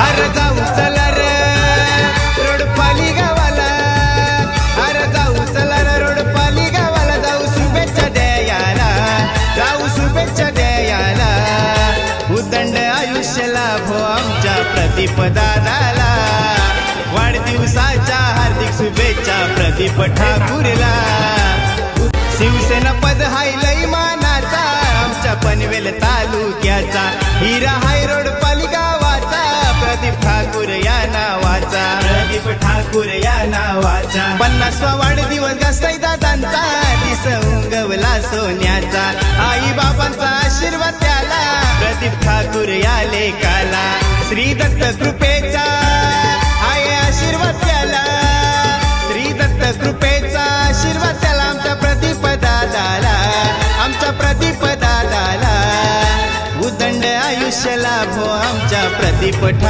अरे जाऊ चला रे रोडपाली गावाला, अरे जाऊ चला रे रोडपाली गावाला, जाऊ शुभेच्छा द्यायला, जाऊ शुभेच्छा द्यायला, उदंड आयुष्य लाभो आमच्या प्रदीप दादाला, वाढदिवसाच्या हार्दिक शुभेच्छा प्रदीप ठाकूरला. शिवसेना पद हाय लई मानाचा, आमच्या पनवेल तालुक्याचा हिरा हाय रोडपाली गावाचा, प्रदीप ठाकूर या नावाचा, प्रदीप ठाकूर या नावाचा. 50वा वाढदिवस गाजताय दादांचा, दिस उंगवला सोन्याचा, आई बाबांचा आशीर्वाद त्याला, प्रदीप ठाकूर या लेकाला. श्री दत्त कृपेचा हाय आशीर्वाद त्याला, श्री दत्त कृपेचा आशीर्वाद त्याला, आमच्या प्रदीप दादाला, आमच्या प्रदीप दादाला, उदंड आयुष्य लाभो आमच्या प्रदीप